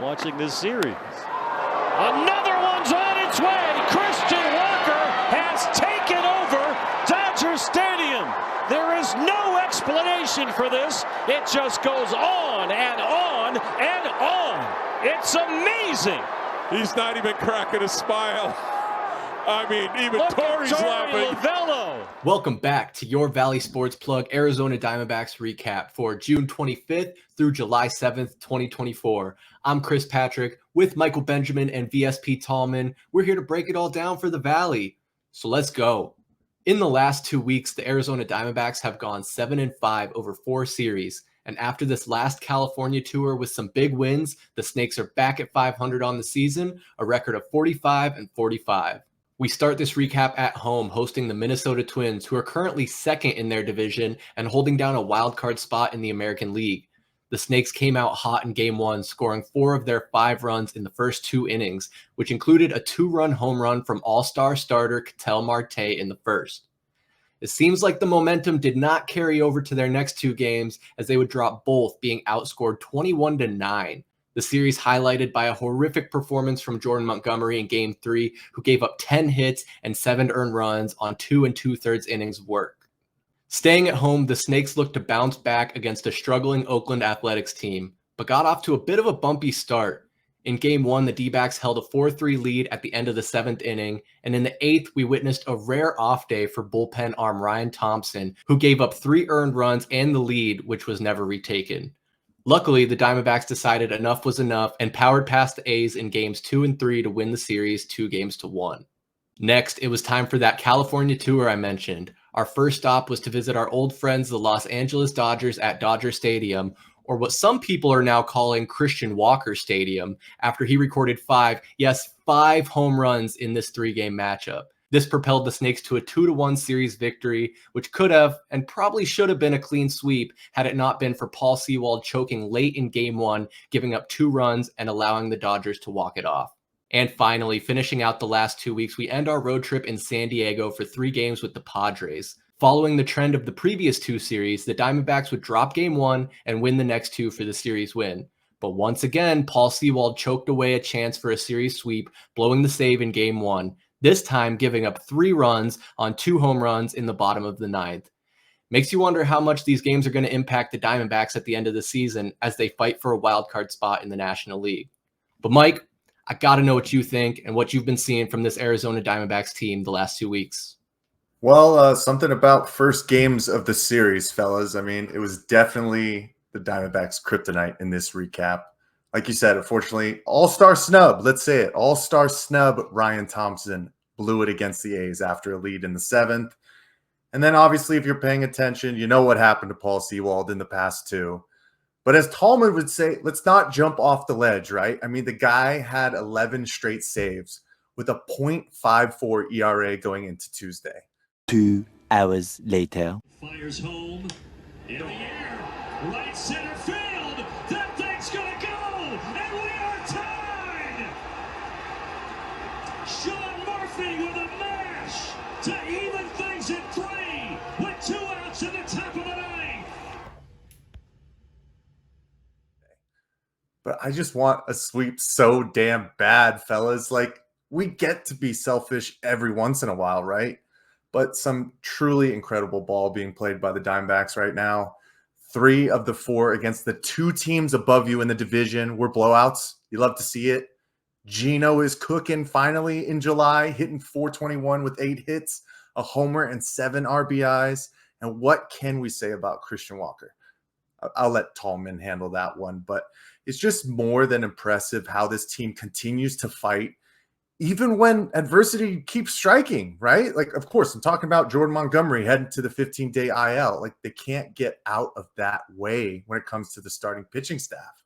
watching this series. Another one's on its way. Christian Walker has taken over Dodger Stadium. There is no explanation for this. It just goes on and on and on. It's amazing. He's not even cracking a smile. I mean, even Torrey's laughing. Lavello. Welcome back to your Valley Sports Plug Arizona Diamondbacks recap for June 25th through July 7th, 2024. I'm Chris Patrick with Michael Benjamin and VSP Tallman. We're here to break it all down for the Valley. So let's go. In the last 2 weeks, the Arizona Diamondbacks have gone 7-5 over 4 series. And after this last California tour with some big wins, the Snakes are back at 500 on the season, a record of 45-45. We start this recap at home, hosting the Minnesota Twins, who are currently second in their division and holding down a wild card spot in the American League. The Snakes came out hot in Game 1, scoring 4 of their 5 runs in the first 2 innings, which included a 2-run home run from all-star starter Ketel Marte in the first. It seems like the momentum did not carry over to their next 2 games, as they would drop both, being outscored 21-9. The series highlighted by a horrific performance from Jordan Montgomery in Game 3, who gave up 10 hits and 7 earned runs on 2 2/3 innings of work. Staying at home, the Snakes looked to bounce back against a struggling Oakland Athletics team, but got off to a bit of a bumpy start. In Game 1, the D-backs held a 4-3 lead at the end of the 7th inning, and in the 8th, we witnessed a rare off day for bullpen arm Ryan Thompson, who gave up 3 earned runs and the lead, which was never retaken. Luckily, the Diamondbacks decided enough was enough and powered past the A's in Games 2 and 3 to win the series 2-1. Next, it was time for that California tour I mentioned. Our first stop was to visit our old friends, the Los Angeles Dodgers at Dodger Stadium, or what some people are now calling Christian Walker Stadium, after he recorded 5 home runs in this 3-game matchup. This propelled the Snakes to a 2-1 series victory, which could have and probably should have been a clean sweep had it not been for Paul Sewald choking late in Game 1, giving up 2 runs and allowing the Dodgers to walk it off. And finally, finishing out the last 2 weeks, we end our road trip in San Diego for 3 games with the Padres. Following the trend of the previous 2 series, the Diamondbacks would drop Game 1 and win the next 2 for the series win. But once again, Paul Sewald choked away a chance for a series sweep, blowing the save in Game 1. This time giving up 3 runs on 2 home runs in the bottom of the 9th. Makes you wonder how much these games are going to impact the Diamondbacks at the end of the season as they fight for a wild card spot in the National League. But Mike, I got to know what you think and what you've been seeing from this Arizona Diamondbacks team the last 2 weeks. Well, something about first games of the series, fellas. I mean, it was definitely the Diamondbacks' kryptonite in this recap. Like you said, unfortunately, all-star snub, let's say it, all-star snub Ryan Thompson blew it against the A's after a lead in the 7th. And then obviously, if you're paying attention, you know what happened to Paul Sewald in the past 2. But as Tallman would say, let's not jump off the ledge, right? I mean, the guy had 11 straight saves with a .54 ERA going into Tuesday. 2 hours later. Fires home in the air, right center field. That thing's gonna go, and we are tied. Sean Murphy with a mash to even things at 3 with 2 outs in the top of the 9th. But I just want a sweep so damn bad, fellas. Like, we get to be selfish every once in a while, right? But some truly incredible ball being played by the Diamondbacks right now. 3 of the 4 against the 2 teams above you in the division were blowouts. You love to see it. Gino is cooking finally in July, hitting .421 with 8 hits, a homer, and 7 RBIs. And what can we say about Christian Walker? I'll let Tallman handle that one, but it's just more than impressive how this team continues to fight even when adversity keeps striking, right? Like, of course, I'm talking about Jordan Montgomery heading to the 15-day IL. Like, they can't get out of that way when it comes to the starting pitching staff.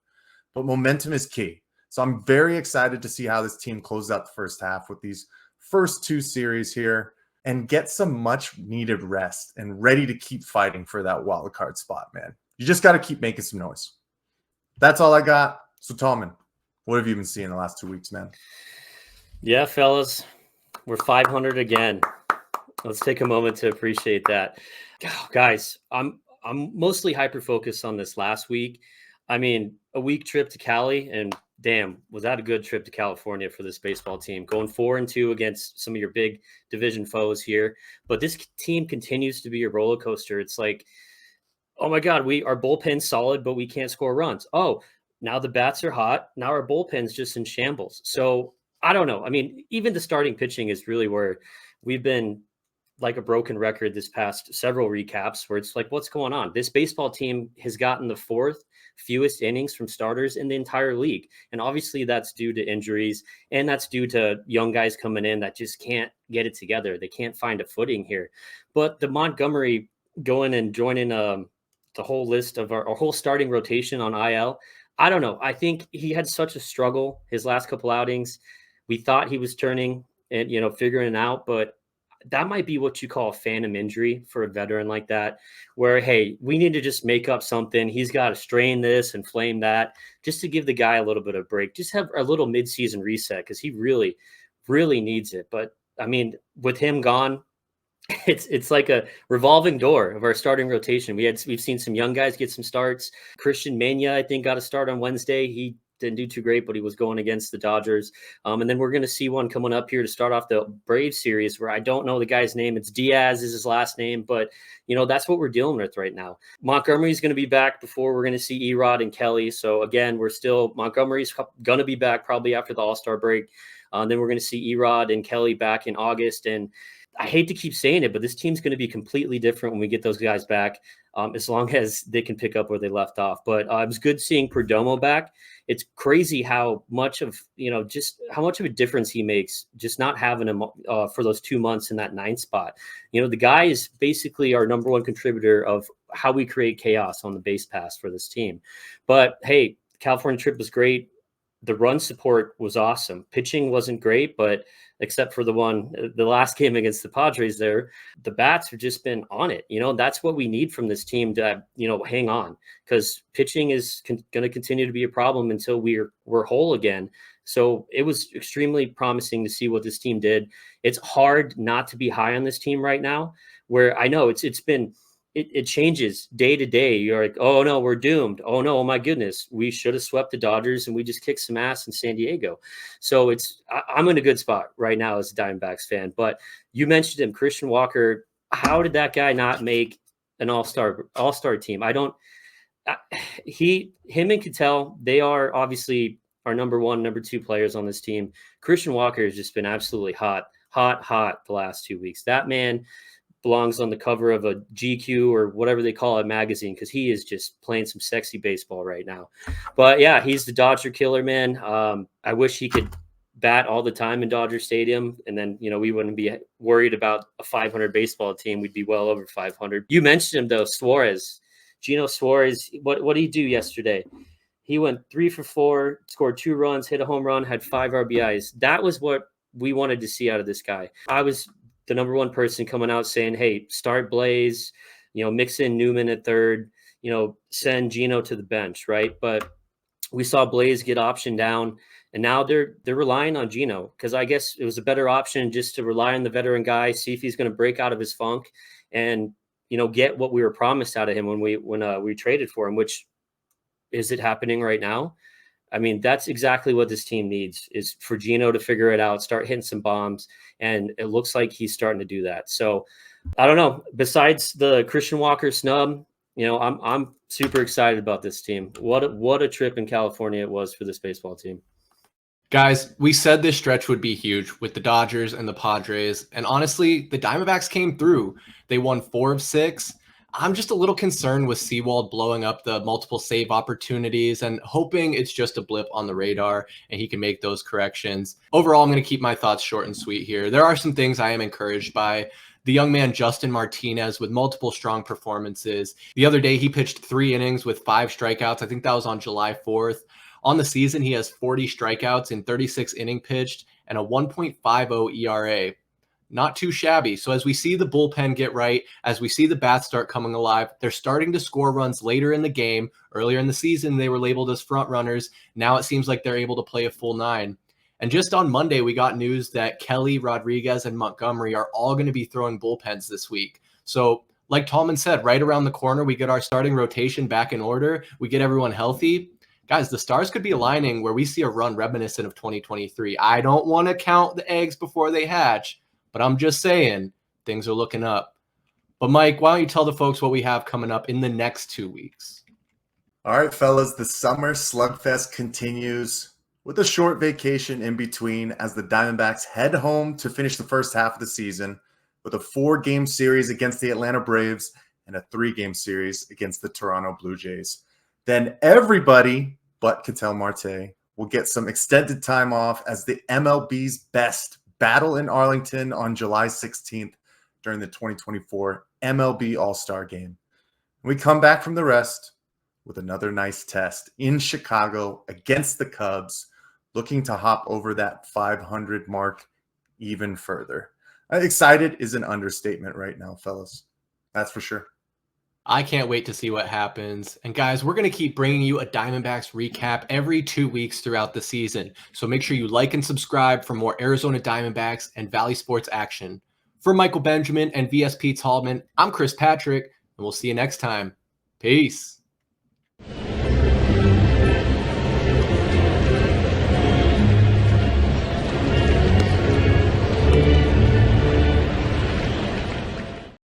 But momentum is key. So I'm very excited to see how this team closes out the first half with these first 2 series here and get some much-needed rest and ready to keep fighting for that wild card spot, man. You just got to keep making some noise. That's all I got. So, Tallman, what have you been seeing the last 2 weeks, man? Yeah, fellas, we're 500 again. Let's take a moment to appreciate that. Oh, guys, I'm mostly hyper-focused on this last week. I mean, a week trip to Cali, and damn, was that a good trip to California for this baseball team? Going 4-2 against some of your big division foes here. But this team continues to be a roller coaster. It's like, oh my God, our bullpen's solid, but we can't score runs. Oh, now the bats are hot. Now our bullpen's just in shambles. So I don't know. I mean, even the starting pitching is really where we've been like a broken record this past several recaps, where it's like, what's going on? This baseball team has gotten the 4th fewest innings from starters in the entire league. And obviously that's due to injuries, and that's due to young guys coming in that just can't get it together. They can't find a footing here. But the Montgomery going and joining the whole list of our whole starting rotation on IL, I don't know. I think he had such a struggle his last couple outings. We thought he was turning and, figuring it out, but that might be what you call a phantom injury for a veteran like that, where, hey, we need to just make up something. He's got to strain this and flame that just to give the guy a little bit of break, just have a little midseason reset, because he really, really needs it. But I mean, with him gone, it's like a revolving door of our starting rotation. We've seen some young guys get some starts. Christian Mania, I think, got a start on Wednesday. He didn't do too great, but he was going against the Dodgers. And then we're going to see one coming up here to start off the Braves series, where I don't know the guy's name. It's Diaz is his last name, but that's what we're dealing with right now. Montgomery's going to be back before we're going to see Erod and Kelly. So again, Montgomery's going to be back probably after the All-Star break. Then we're going to see Erod and Kelly back in August. And I hate to keep saying it, but this team's going to be completely different when we get those guys back, as long as they can pick up where they left off. But it was good seeing Perdomo back. It's crazy how much of a difference he makes just not having him for those 2 months in that 9th spot. The guy is basically our number one contributor of how we create chaos on the base pass for this team. But hey, California trip was great. The run support was awesome. Pitching wasn't great, but except for the last game against the Padres there, the bats have just been on it. That's what we need from this team to, hang on, because pitching is going to continue to be a problem until we're whole again. So it was extremely promising to see what this team did. It's hard not to be high on this team right now, where I know it changes day to day. You're like, oh no, we're doomed. Oh no, oh my goodness, we should have swept the Dodgers and we just kicked some ass in San Diego. So I'm in a good spot right now as a Diamondbacks fan. But you mentioned him, Christian Walker. How did that guy not make an all-star team? Him and Cattell, they are obviously our number 1, number 2 players on this team. Christian Walker has just been absolutely hot the last 2 weeks. That man belongs on the cover of a GQ or whatever they call it magazine, because he is just playing some sexy baseball right now. But yeah, he's the Dodger killer, man. I wish he could bat all the time in Dodger Stadium, and then we wouldn't be worried about a 500 baseball team. We'd be well over 500. You mentioned him though, Gino Suarez. What did he do yesterday? He went 3 for 4, scored 2 runs, hit a home run, had 5 RBIs. That was what we wanted to see out of this guy. I was the number 1 person coming out saying, hey, start Blaze, mix in Newman at third, send Gino to the bench, right? But we saw Blaze get optioned down, and now they're relying on Gino, because I guess it was a better option just to rely on the veteran guy, see if he's going to break out of his funk and, get what we were promised out of him when we traded for him, which is it happening right now? I mean, that's exactly what this team needs, is for Gino to figure it out, start hitting some bombs. And it looks like he's starting to do that. So I don't know. Besides the Christian Walker snub, I'm super excited about this team. What a trip in California it was for this baseball team. Guys, we said this stretch would be huge with the Dodgers and the Padres. And honestly, the Diamondbacks came through. They won 4 of 6. I'm just a little concerned with Sewald blowing up the multiple save opportunities and hoping it's just a blip on the radar and he can make those corrections. Overall, I'm going to keep my thoughts short and sweet here. There are some things I am encouraged by. The young man, Justin Martinez, with multiple strong performances. The other day, he pitched 3 innings with 5 strikeouts. I think that was on July 4th. On the season, he has 40 strikeouts in 36 innings pitched and a 1.50 ERA. Not too shabby. So as we see the bullpen get right, as we see the bats start coming alive, they're starting to score runs later in the game. Earlier in the season, they were labeled as front runners. Now it seems like they're able to play a full 9. And just on Monday, we got news that Kelly, Rodriguez, and Montgomery are all going to be throwing bullpens this week. So like Tallman said, right around the corner, we get our starting rotation back in order. We get everyone healthy. Guys, the stars could be aligning where we see a run reminiscent of 2023. I don't want to count the eggs before they hatch, but I'm just saying things are looking up. But Mike, why don't you tell the folks what we have coming up in the next 2 weeks? All right, fellas, the summer slugfest continues with a short vacation in between as the Diamondbacks head home to finish the first half of the season with a 4-game series against the Atlanta Braves and a 3-game series against the Toronto Blue Jays. Then everybody but Ketel Marte will get some extended time off as the MLB's best battle in Arlington on July 16th during the 2024 MLB All-Star Game. We come back from the rest with another nice test in Chicago against the Cubs, looking to hop over that 500 mark even further. Excited is an understatement right now, fellas. That's for sure. I can't wait to see what happens. And guys, we're going to keep bringing you a Diamondbacks recap every 2 weeks throughout the season. So make sure you like and subscribe for more Arizona Diamondbacks and Valley Sports action. For Michael Benjamin and VSP Tallman, I'm Chris Patrick, and we'll see you next time. Peace.